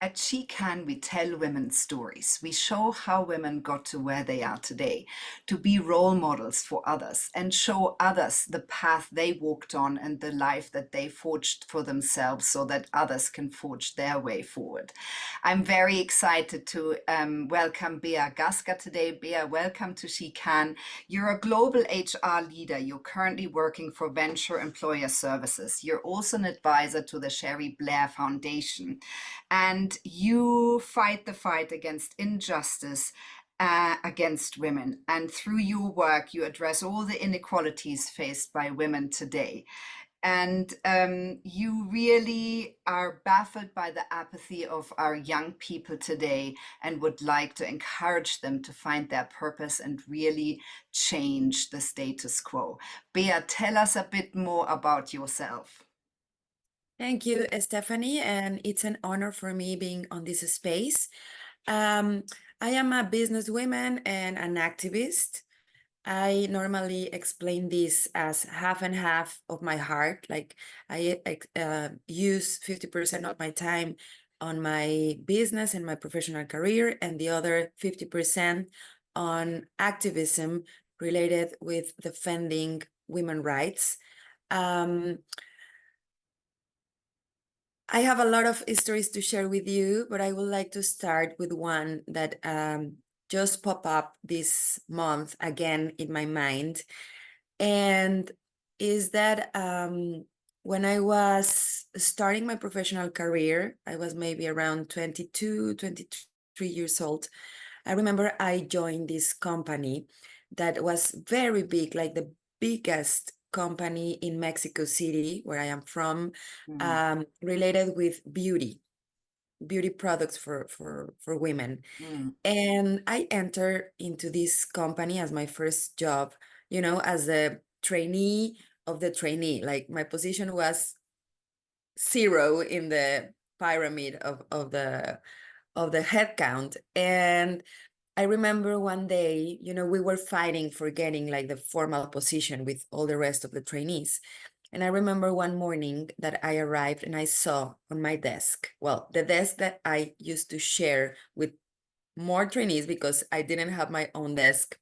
At She Can, we tell women's stories. We show how women got to where they are today, to be role models for others and show others the path they walked on and the life that they forged for themselves so that others can forge their way forward. I'm very excited to welcome Bea Gasca today. Bea, welcome to She Can. You're a global HR leader. You're currently working for Venture Employer Services. You're also an advisor to the Sherry Blair Foundation, and you fight the fight against injustice against women. And through your work, you address all the inequalities faced by women today. And you really are baffled by the apathy of our young people today and would like to encourage them to find their purpose and really change the status quo. Bea, tell us a bit more about yourself. Thank you, Stephanie, and it's an honor for me being on this space. Um, I am a businesswoman and an activist. I normally explain this as half and half of my heart. Like I use 50% of my time on my business and my professional career, and the other 50% on activism related with defending women's rights. Um, I have a lot of stories to share with you, but I would like to start with one that just popped up this month again in my mind. And is that when I was starting my professional career, I was maybe around 22, 23 years old. I remember I joined this company that was very big, like the biggest company in Mexico City, where I am from, Mm, related with beauty products for women. mm, And I entered into this company as my first job, as a trainee of the trainee. Like my position was zero in the pyramid of the headcount. And I remember one day, we were fighting for getting like the formal position with all the rest of the trainees. And I remember one morning that I arrived and I saw on my desk, well, the desk that I used to share with more trainees because I didn't have my own desk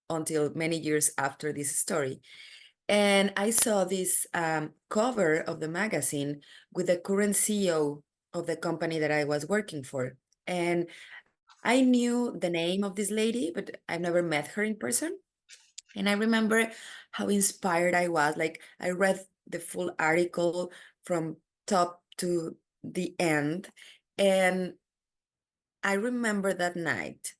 until many years after this story. And I saw this cover of the magazine with the current CEO of the company that I was working for. And I knew the name of this lady, but I've never met her in person. And I remember how inspired I was. Like I read the full article from top to the end. And I remember that night,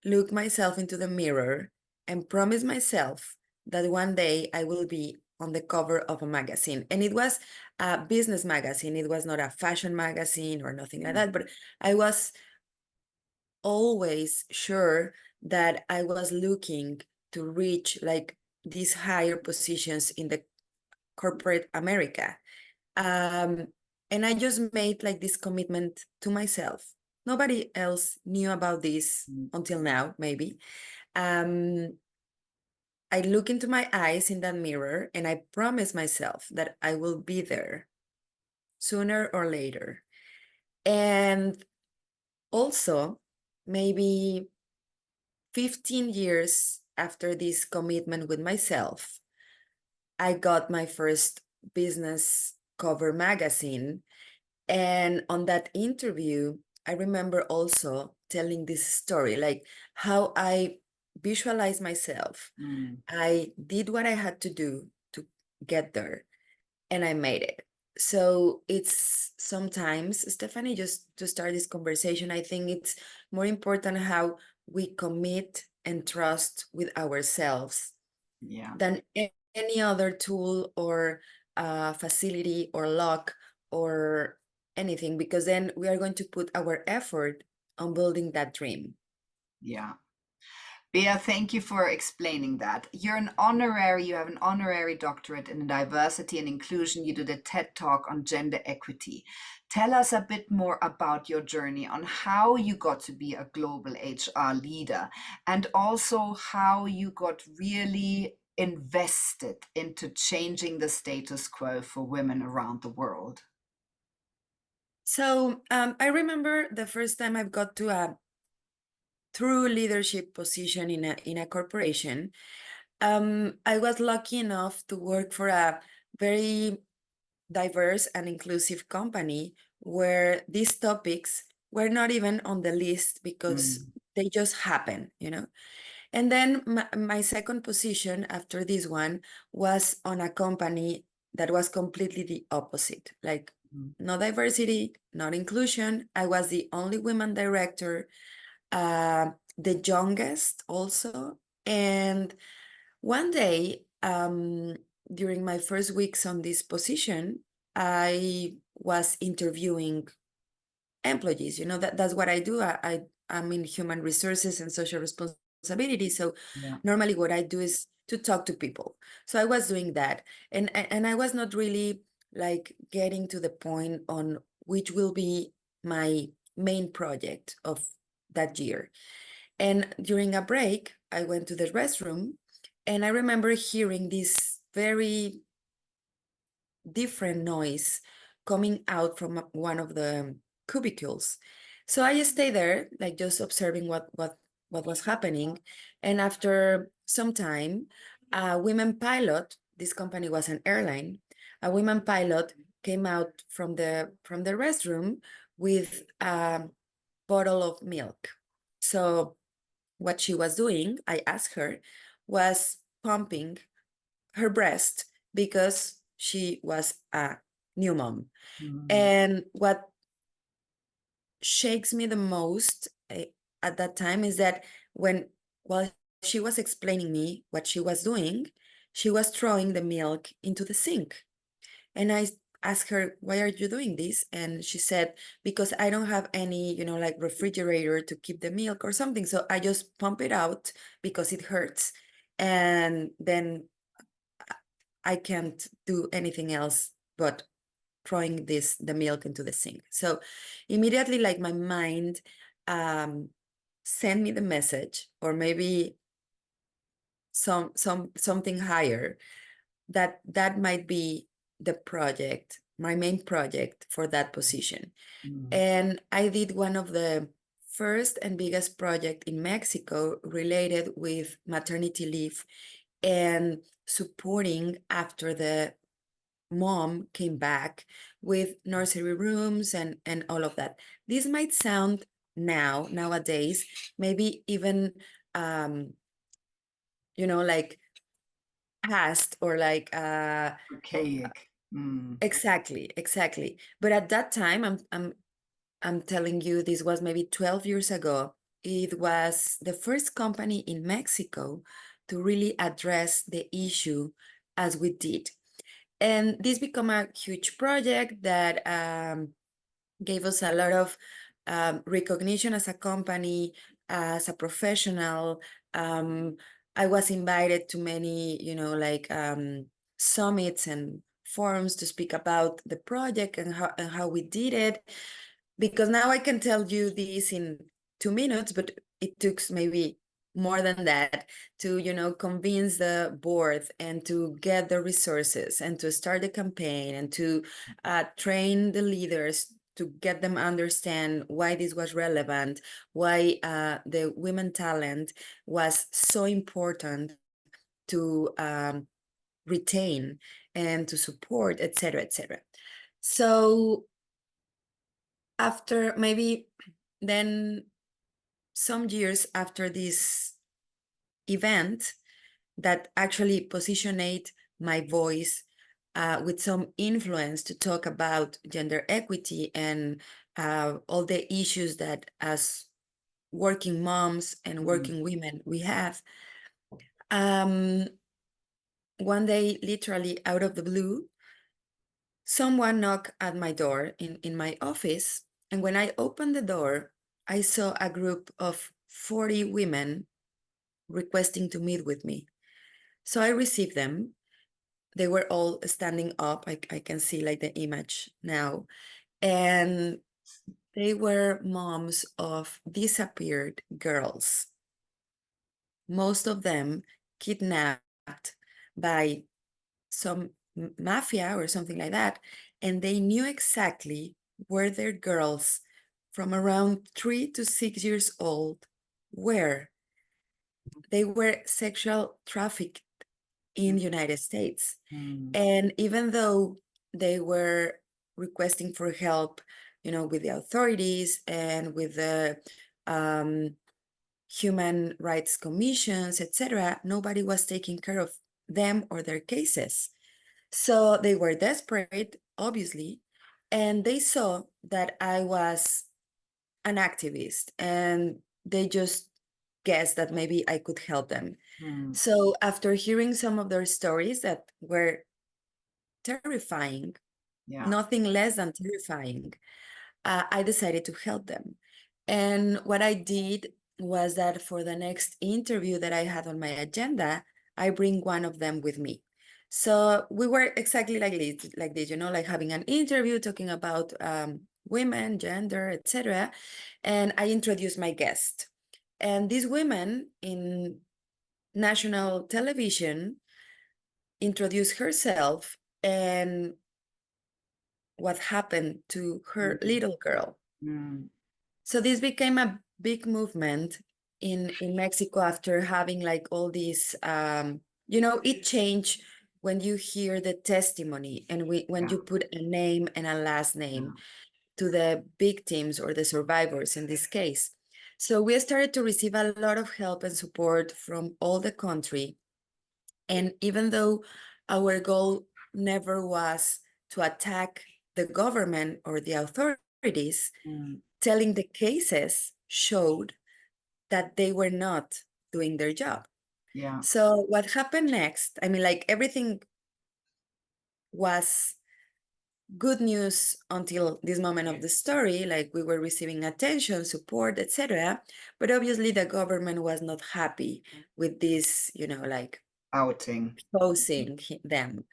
look myself into the mirror and promise myself that one day I will be on the cover of a magazine. And it was a business magazine. It was not a fashion magazine or nothing like mm. that, but I was always sure that I was looking to reach like these higher positions in the corporate America. Um, and I just made like this commitment to myself. Nobody else knew about this Mm. until now, maybe. Um, I look into my eyes in that mirror and I promise myself that I will be there sooner or later. And also, maybe 15 years after this commitment with myself, I got my first business cover magazine. And on that interview, I remember also telling this story, like how I visualized myself. Mm. I did what I had to do to get there, and I made it. So it's sometimes, Stephanie, just to start this conversation, I think it's more important how we commit and trust with ourselves Yeah. than any other tool or facility or luck or anything, because then we are going to put our effort on building that dream. Yeah. Bea, thank you for explaining that. You have an honorary doctorate in diversity and inclusion. You did a TED Talk on gender equity. Tell us a bit more about your journey on how you got to be a global HR leader and also how you got really invested into changing the status quo for women around the world. So I remember the first time I got to a true leadership position in a corporation. I was lucky enough to work for a very diverse and inclusive company where these topics were not even on the list because Mm, they just happen, you know. And then my second position after this one was on a company that was completely the opposite, like mm, no diversity, not inclusion. I was the only woman director, the youngest also. And one day, during my first weeks on this position, I was interviewing employees. You know, that's what I do. I'm in human resources and social responsibility. So yeah. normally what I do is to talk to people. So I was doing that. And I was not really like getting to the point on which will be my main project of that year. And during a break, I went to the restroom and I remember hearing this very different noise coming out from one of the cubicles. So I stayed there, like just observing what was happening. And after some time, a women pilot, this company was an airline, a women pilot came out from the restroom with a bottle of milk. So what she was doing, I asked her, was pumping her breast because she was a new mom. Mm, And what shakes me the most at that time is that while she was explaining me what she was doing, she was throwing the milk into the sink. And I asked her, why are you doing this? And she said, because I don't have any, you know, like refrigerator to keep the milk or something. So I just pump it out because it hurts. And then I can't do anything else but throwing the milk into the sink. So immediately, like my mind um, sent me the message, or maybe something higher, that that might be the project, my main project for that position. mm, And I did one of the first and biggest project in Mexico related with maternity leave and supporting after the mom came back with nursery rooms and all of that. This might sound nowadays, maybe even um, you know, like past or like archaic. Mm, exactly. But at that time, I'm telling you, this was maybe 12 years ago. It was the first company in Mexico to really address the issue as we did. And this became a huge project that gave us a lot of recognition as a company, as a professional. Um, I was invited to many, you know, like summits and forums to speak about the project and how we did it. Because now I can tell you this in 2 minutes, but it took maybe more than that to, you know, convince the board and to get the resources and to start the campaign and to train the leaders to get them understand why this was relevant, why the women talent was so important to retain and to support, etc., etc. So after maybe then some years after this event that actually positioned my voice with some influence to talk about gender equity and all the issues that as working moms and mm, working women we have. Um, one day, literally out of the blue, someone knocked at my door in my office. And when I opened the door, I saw a group of 40 women requesting to meet with me. So I received them. They were all standing up. I can see like the image now. And they were moms of disappeared girls, most of them kidnapped by some mafia or something like that. And they knew exactly were there girls from around 3 to 6 years old where they were sexual trafficked in the United States. Mm. And even though they were requesting for help, with the authorities and with the human rights commissions, etc., nobody was taking care of them or their cases. So they were desperate, obviously, and they saw that I was an activist and they just guessed that maybe I could help them. Mm. So after hearing some of their stories that were terrifying, Yeah. nothing less than terrifying, I decided to help them. And what I did was that for the next interview that I had on my agenda, I bring one of them with me. So we were exactly like this, like having an interview, talking about women, gender, etc. And I introduced my guest. And this woman in national television introduced herself and what happened to her little girl. Mm. So this became a big movement in Mexico after having like all these, it changed when you hear the testimony and when Yeah. you put a name and a last name to the victims or the survivors in this case. So we started to receive a lot of help and support from all the country. And even though our goal never was to attack the government or the authorities, Mm. telling the cases showed that they were not doing their job. Yeah. So what happened next? I mean, like everything was good news until this moment of the story, like we were receiving attention, support, etc. But obviously the government was not happy with this, like Outing. posing them.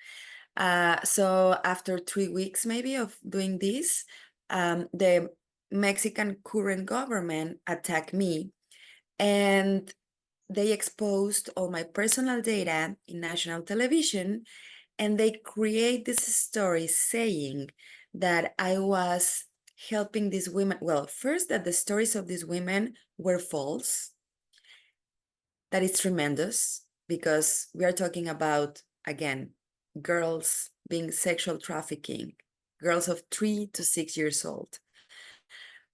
So after 3 weeks maybe of doing this, the Mexican current government attacked me and they exposed all my personal data in national television, and they create this story saying that I was helping these women. Well, first, that the stories of these women were false. That is tremendous because we are talking about, again, girls being sexual trafficking, girls of 3 to 6 years old.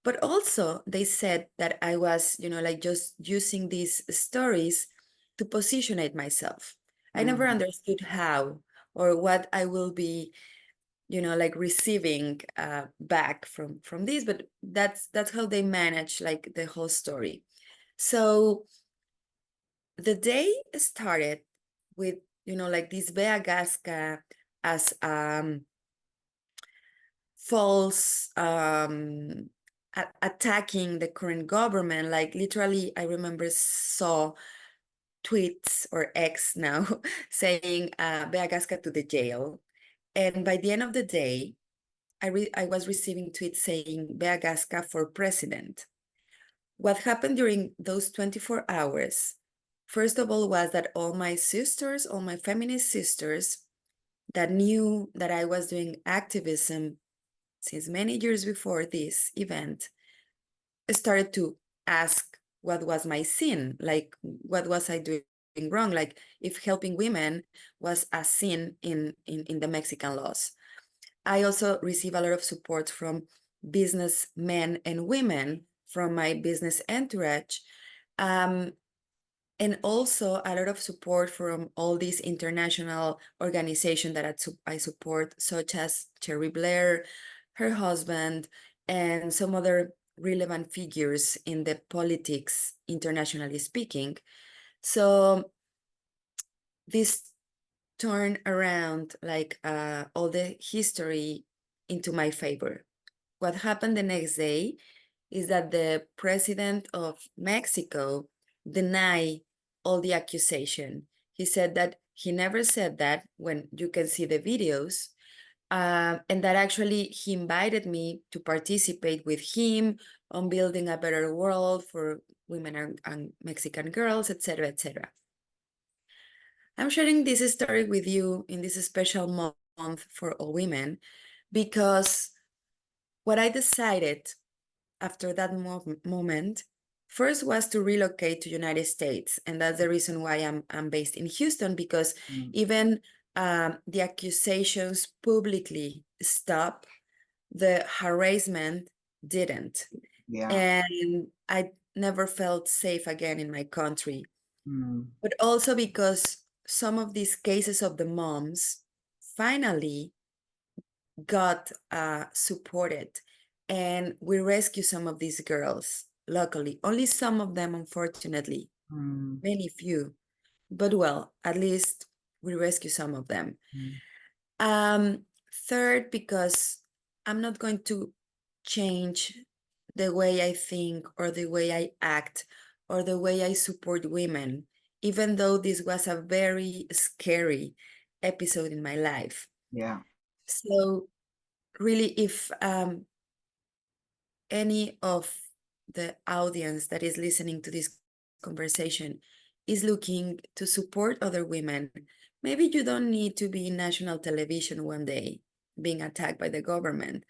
But also they said that I was, like just using these stories to positionate myself. I never Mm. understood how or what I will be, like receiving back from this, but that's how they manage like the whole story. So the day started with, like this Bea Gasca as false attacking the current government. Like literally, I remember saw tweets or X now saying Bea Gasca to the jail. And by the end of the day, I was receiving tweets saying Bea Gasca for president. What happened during those 24 hours, first of all, was that all my sisters, all my feminist sisters that knew that I was doing activism since many years before this event started to ask what was my sin, like what was I doing wrong, like if helping women was a sin in the Mexican laws. I also receive a lot of support from businessmen and women from my business entourage. And also a lot of support from all these international organizations that I support, such as Cherry Blair, her husband, and some other relevant figures in the politics, internationally speaking. So this turned around like all the history into my favor. What happened the next day is that the president of Mexico denied all the accusation. He said that he never said that when you can see the videos, and that actually he invited me to participate with him on building a better world for women and Mexican girls, etc., etc. I'm sharing this story with you in this special month for all women because what I decided after that moment first was to relocate to United States, and that's the reason why I'm based in Houston, because Mm, even the accusations publicly stop, the harassment didn't, yeah. and I never felt safe again in my country. Mm, But also because some of these cases of the moms finally got supported, and we rescue some of these girls, luckily only some of them, unfortunately, mm, many few, but well, at least we rescue some of them. mm, um Third, because I'm not going to change the way I think or the way I act or the way I support women, even though this was a very scary episode in my life. yeah. So really, if any of the audience that is listening to this conversation is looking to support other women, maybe you don't need to be in national television one day being attacked by the government,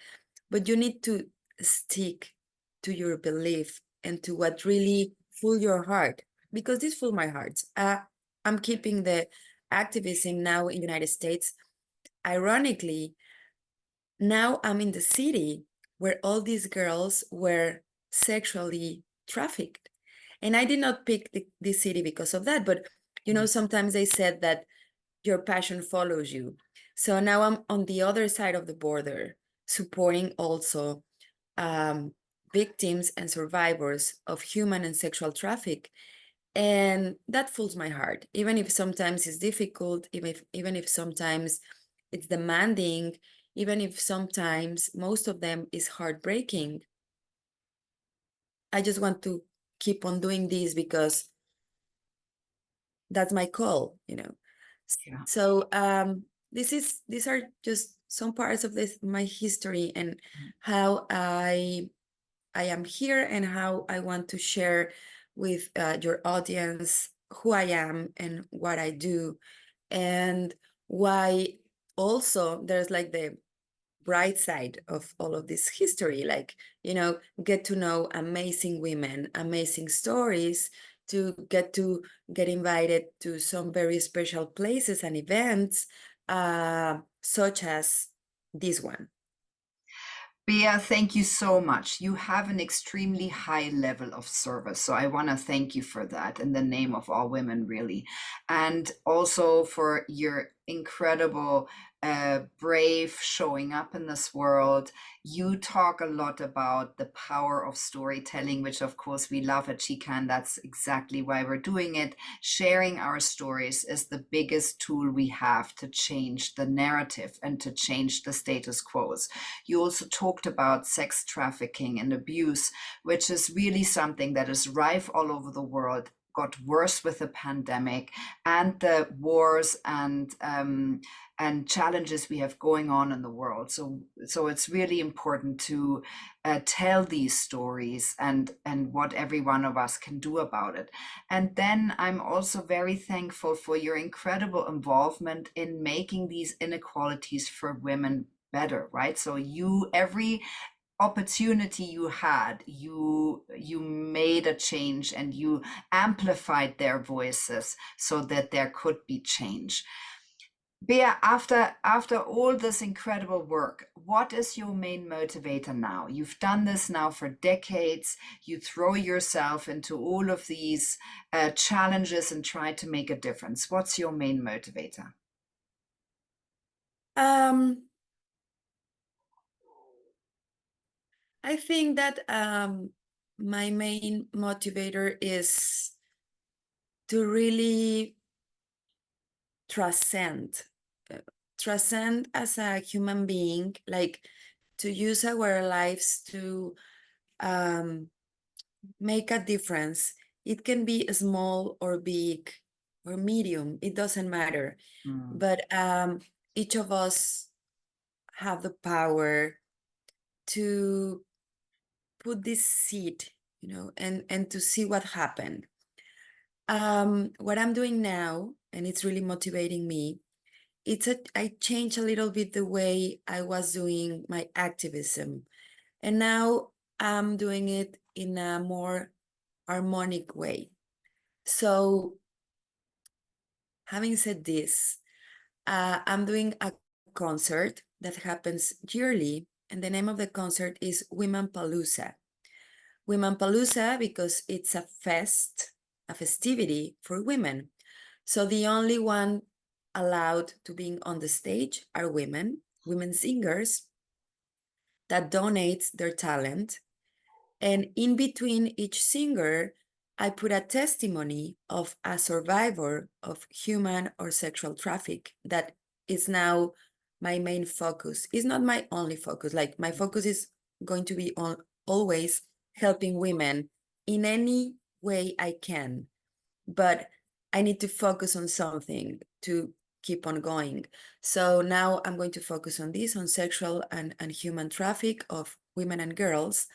but you need to stick to your belief and to what really full your heart, because this full my heart. I'm keeping the activism now in the United States. Ironically, now I'm in the city where all these girls were sexually trafficked. And I did not pick this city because of that, but Mm, sometimes they said that your passion follows you. So now I'm on the other side of the border, supporting also um, victims and survivors of human and sexual traffic. And that fills my heart, even if sometimes it's difficult, even if sometimes it's demanding, even if sometimes most of them is heartbreaking. I just want to keep on doing this because that's my call. yeah. So these are just some parts of this my history, and how I am here, and how I want to share with your audience who I am and what I do, and why also there's like the bright side of all of this history, like, get to know amazing women, amazing stories, to get invited to some very special places and events, such as this one. Bea, thank you so much. You have an extremely high level of service. So I want to thank you for that in the name of all women, really. And also for your incredible, brave showing up in this world. You talk a lot about the power of storytelling, which of course we love at Chica, and that's exactly why we're doing it. Sharing our stories is the biggest tool we have to change the narrative and to change the status quo. You also talked about sex trafficking and abuse, which is really something that is rife all over the world, got worse with the pandemic and the wars and challenges we have going on in the world. So it's really important to tell these stories and what every one of us can do about it. And then I'm also very thankful for your incredible involvement in making these inequalities for women better, right? So you, every opportunity you had, you made a change and you amplified their voices so that there could be change. Bea, after all this incredible work, what is your main motivator now? You've done this now for decades. You throw yourself into all of these challenges and try to make a difference. What's your main motivator? um I think that my main motivator is to really transcend, uh, transcend as a human being, like to use our lives to um, make a difference. It can be small or big or medium, it doesn't matter. Mm, But each of us have the power to put this seed, and to see what happened. What I'm doing now, and it's really motivating me, I changed a little bit the way I was doing my activism. And now I'm doing it in a more harmonic way. So, having said this, I'm doing a concert that happens yearly, and the name of the concert is Women Palooza. Women Palooza because it's a festivity for women. So the only one allowed to be on the stage are women singers that donate their talent. And in between each singer, I put a testimony of a survivor of human or sexual traffic that is now my main focus. It's not my only focus. Like my focus is going to be on always helping women in any way I can. But I need to focus on something to keep on going. So now I'm going to focus on this, on sexual and human traffic of women and girls.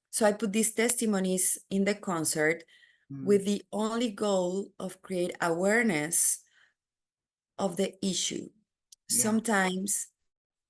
So I put these testimonies in the concert with the only goal of create awareness of the issue. Yeah. Sometimes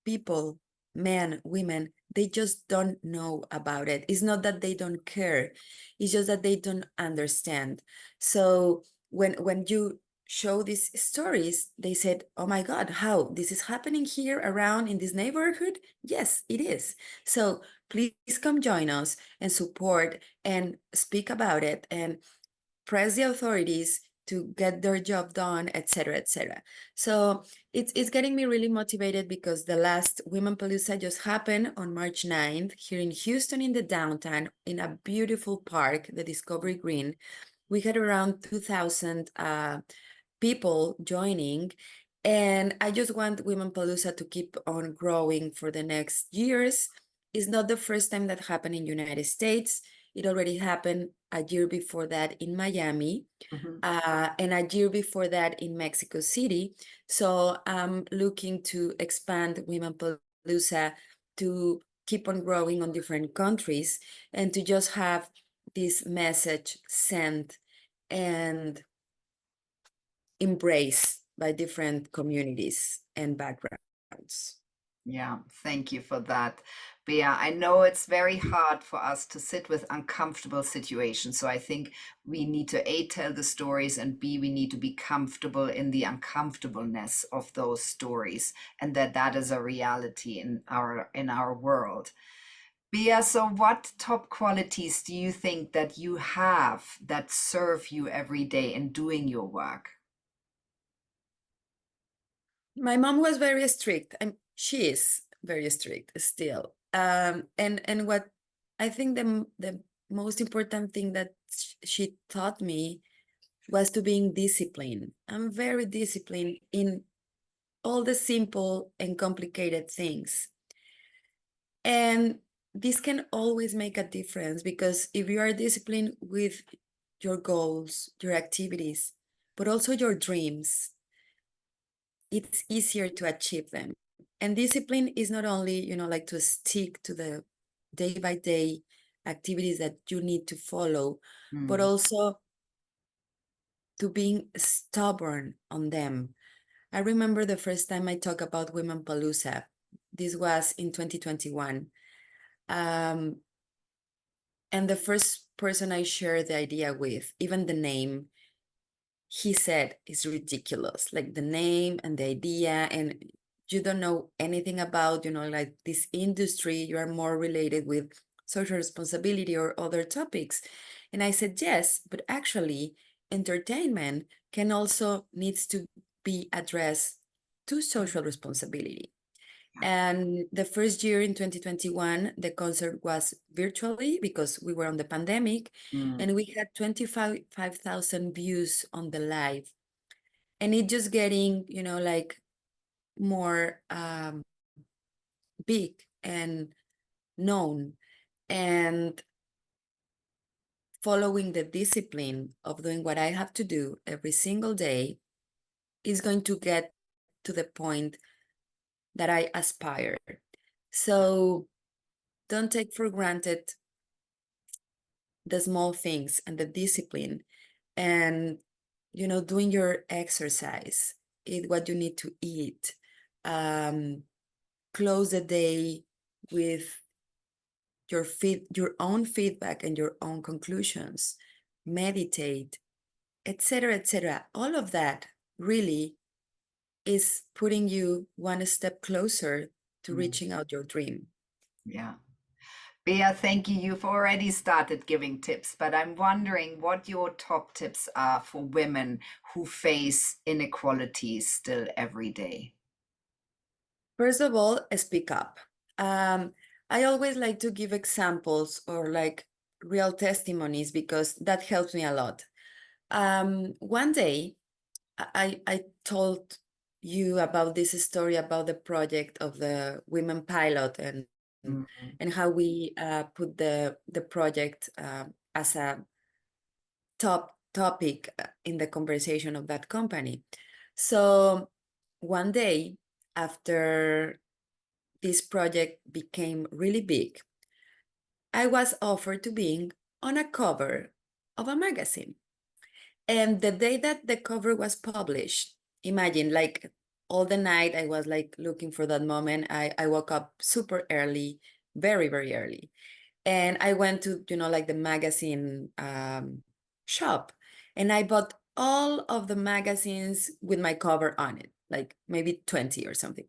people, men, women, they just don't know about it. It's not that they don't care, it's just that they don't understand. So when you show these stories, they said, oh my God, how this is happening here around in this neighborhood? Yes, it is. So please come join us and support and speak about it and press the authorities to get their job done, etc., etc. So it's getting me really motivated because the last Women Palooza just happened on March 9th here in Houston in the downtown in a beautiful park, the Discovery Green. We had around 2,000 people joining. And I just want Women Palooza to keep on growing for the next years. It's not the first time that happened in United States. It already happened a year before that in Miami, and a year before that in Mexico City. So I'm looking to expand Women Palooza to keep on growing on different countries and to just have this message sent and embraced by different communities and backgrounds. Yeah, thank you for that, Bea. I know it's very hard for us to sit with uncomfortable situations. So I think we need to A, tell the stories, and B, we need to be comfortable in the uncomfortableness of those stories, and that is a reality in our world. Bea, so what top qualities do you think that you have that serve you every day in doing your work? My mom was very strict, and she is very strict still. And what I think the most important thing that she taught me was to being disciplined. I'm very disciplined in all the simple and complicated things. And this can always make a difference because if you are disciplined with your goals, your activities, but also your dreams, it's easier to achieve them. And discipline is not only, like to stick to the day by day activities that you need to follow, but Mm, also to being stubborn on them. I remember the first time I talked about Women Palooza. This was in 2021. Um, and the first person I shared the idea with, even the name, he said is ridiculous, like the name and the idea, and you don't know anything about, like this industry, you are more related with social responsibility or other topics. And I said, yes, but actually entertainment can also needs to be addressed to social responsibility. yeah. And the first year in 2021, the concert was virtually because we were on the pandemic, Mm, and we had 25,000 views on the live. And it just getting, like more big and known, and following the discipline of doing what I have to do every single day is going to get to the point that I aspire. So don't take for granted the small things and the discipline, and doing your exercise, eat what you need to eat, um, close the day with your own feedback and your own conclusions, meditate, etc., etc. All of that really is putting you one step closer to Mm, reaching out your dream. yeah. Bea, thank you. You've already started giving tips, but I'm wondering what your top tips are for women who face inequalities still every day. First of all, speak up. Um, I always like to give examples or like real testimonies because that helps me a lot. One day, I told you about this story about the project of the women pilot Mhm. and how we put the project as a top topic in the conversation of that company. So one day after this project became really big, I was offered to being on a cover of a magazine. And the day that the cover was published, imagine like all the night I was like looking for that moment. I woke up super early, very, very early. And I went to, like the magazine shop and I bought all of the magazines with my cover on it, like maybe 20 or something.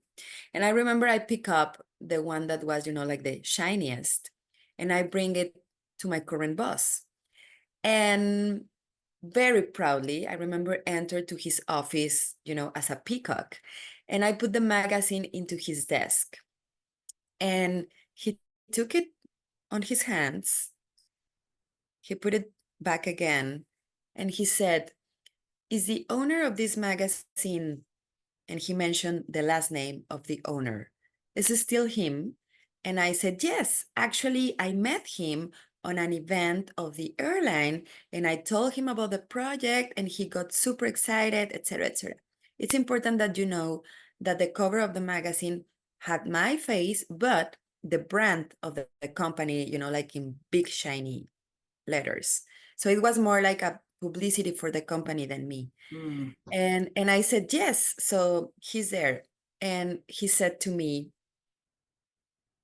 And I remember I pick up the one that was, like the shiniest and I bring it to my current boss. And very proudly, I remember entered to his office, as a peacock. And I put the magazine into his desk. And he took it on his hands. He put it back again. And he said, "Is the owner of this magazine," and he mentioned the last name of the owner, "is it still him?" And I said, "Yes, actually, I met him on an event of the airline and I told him about the project and he got super excited, etc., etc." It's important that you know that the cover of the magazine had my face, but the brand of the company, like in big shiny letters. So it was more like a publicity for the company than me. Mm. And I said, "Yes." So he's there. And he said to me,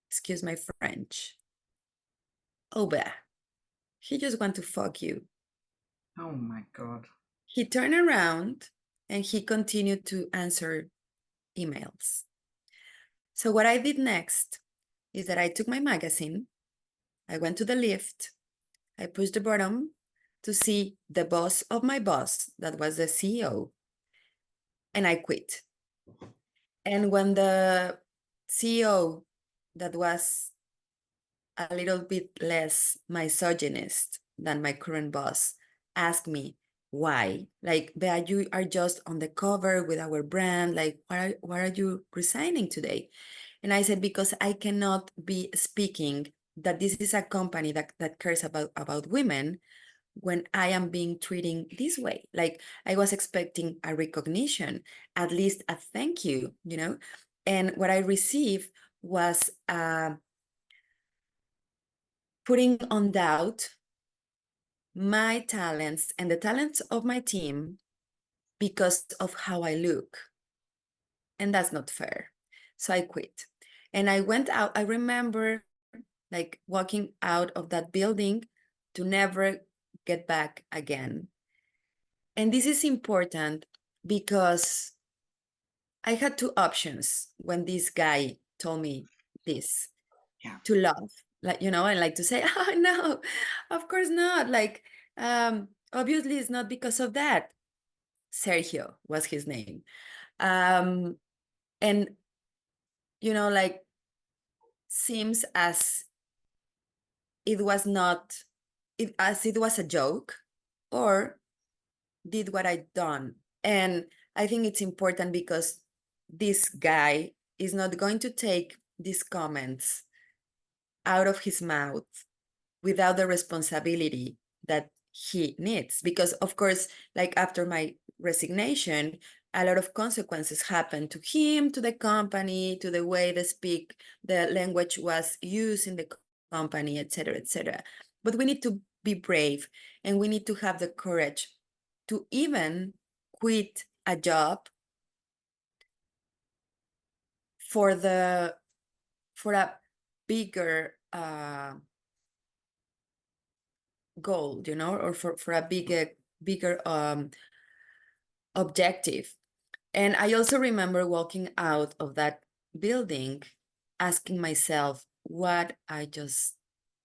excuse my French, "Oh, Bea, he just want to fuck you." Oh my God. He turned around and he continued to answer emails. So what I did next is that I took my magazine, I went to the lift, I pushed the button to see the boss of my boss, that was the CEO, and I quit. And when the CEO, that was a little bit less misogynist than my current boss, asked me why. Like, "Bea, you are just on the cover with our brand. Like, why are you resigning today?" And I said, "Because I cannot be speaking that this is a company that cares about women when I am being treated this way. Like, I was expecting a recognition, at least a thank you. And what I received was putting on doubt my talents and the talents of my team because of how I look. And that's not fair." So I quit. And I went out. I remember like walking out of that building to never get back again. And this is important because I had two options when this guy told me this: Yeah. to love, like, and like to say, "Oh, no, of course not. Like, obviously it's not because of that." Sergio was his name. Um, and, like, seems as it was not, as it was a joke, or did what I done. And I think it's important because this guy is not going to take these comments out of his mouth without the responsibility that he needs. Because, of course, like after my resignation, a lot of consequences happened to him, to the company, to the way they speak, the language was used in the company, etc., etc. But we need to be brave and we need to have the courage to even quit a job for a bigger uh, goal, you know, or for a bigger objective. And I also remember walking out of that building asking myself what I just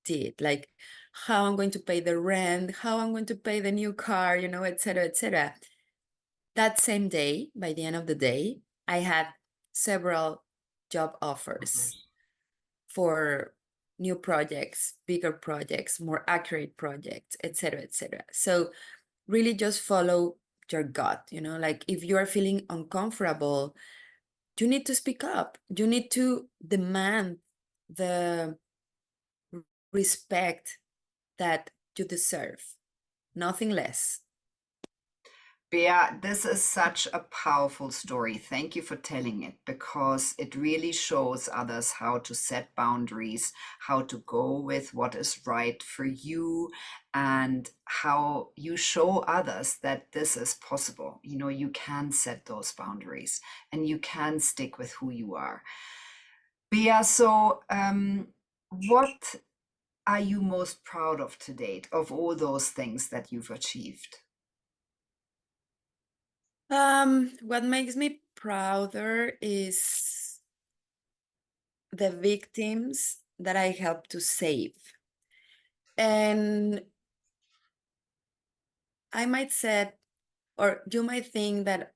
did, like how I'm going to pay the rent, how I'm going to pay the new car, you know, et cetera, et cetera. That same day, by the end of the day, I had several job offers for new projects, bigger projects, more accurate projects, et cetera, et cetera. So really just follow your gut, you know, like if you are feeling uncomfortable, you need to speak up. You need to demand the respect that you deserve, nothing less. Bea, this is such a powerful story. Thank you for telling it because it really shows others how to set boundaries, how to go with what is right for you, and how you show others that this is possible. You know, you can set those boundaries and you can stick with who you are. Bea, so what are you most proud of to date of all those things that you've achieved? What makes me prouder is the victims that I helped to save. And I might say, or you might think that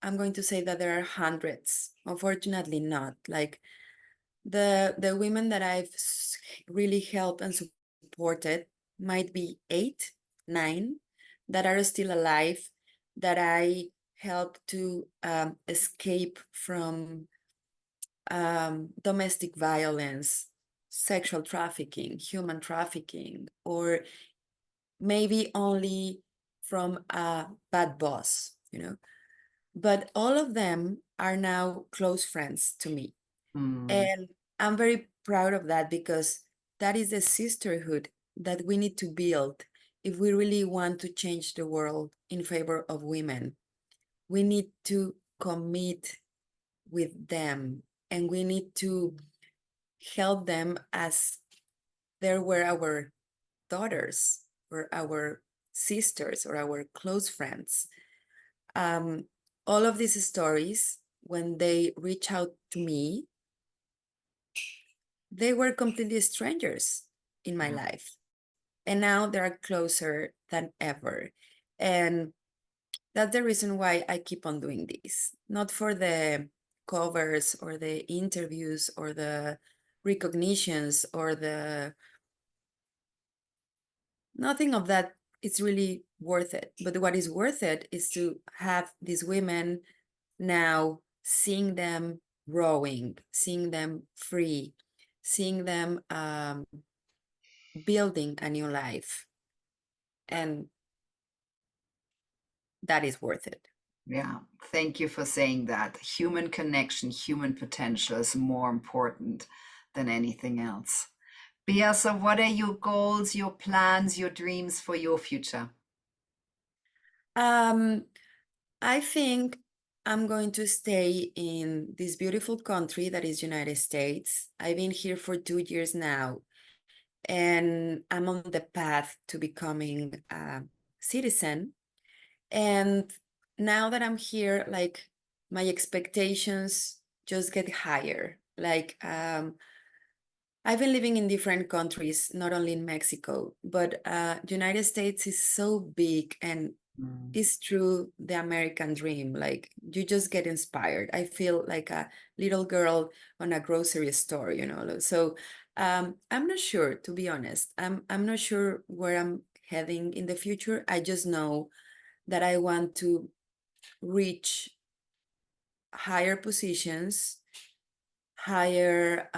I'm going to say that there are hundreds. Unfortunately, not. Like the women that I've really helped and supported might be 8, 9 that are still alive, that I helped to escape from domestic violence, sexual trafficking, human trafficking, or maybe only from a bad boss, you know. But all of them are now close friends to me. Mm, And I'm very proud of that because that is the sisterhood that we need to build if we really want to change the world in favor of women. We need to commit with them and we need to help them as they were our daughters or our sisters or our close friends. Um, all of these stories, when they reach out to me, they were completely strangers in my yeah. life. And now they are closer than ever. And that's the reason why I keep on doing this. Not for the covers or the interviews or the recognitions or the nothing of that. It's really worth it. But what is worth it is to have these women now, seeing them growing, seeing them free, seeing them building a new life. And that is worth it. Yeah, thank you for saying that. Human connection, human potential is more important than anything else. Bea, so what are your goals, your plans, your dreams for your future? Um, I think I'm going to stay in this beautiful country that is United States. I've been here for 2 years now, and I'm on the path to becoming a citizen. And now that I'm here, like my expectations just get higher. Like I've been living in different countries, not only in Mexico, but United States is so big and Mm, it's true the American dream. Like you just get inspired. I feel like a little girl on a grocery store, you know. So I'm not sure, to be honest. I'm not sure where I'm heading in the future. I just know that I want to reach higher positions, higher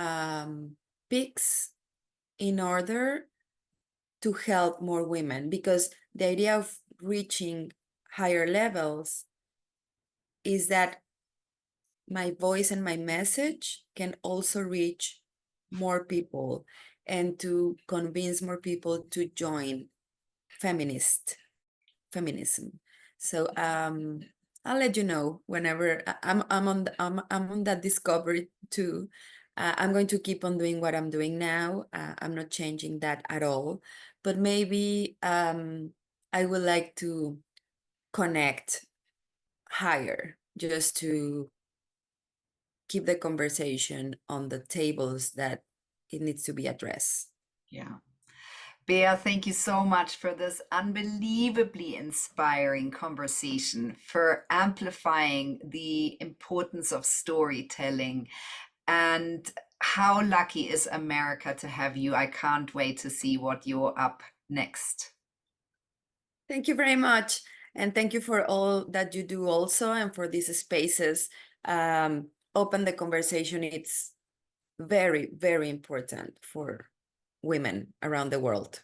peaks in order to help more women, because the idea of reaching higher levels is that my voice and my message can also reach more people and to convince more people to join feminism. So I'll let you know whenever I'm on that discovery too. I'm going to keep on doing what I'm doing now. I'm not changing that at all. But maybe I would like to connect higher, just to keep the conversation on the tables that it needs to be addressed. Yeah. Bea, thank you so much for this unbelievably inspiring conversation, for amplifying the importance of storytelling. And how lucky is America to have you? I can't wait to see what you're up next. Thank you very much. And thank you for all that you do also, and for these spaces. Open the conversation. It's very, very important for women around the world.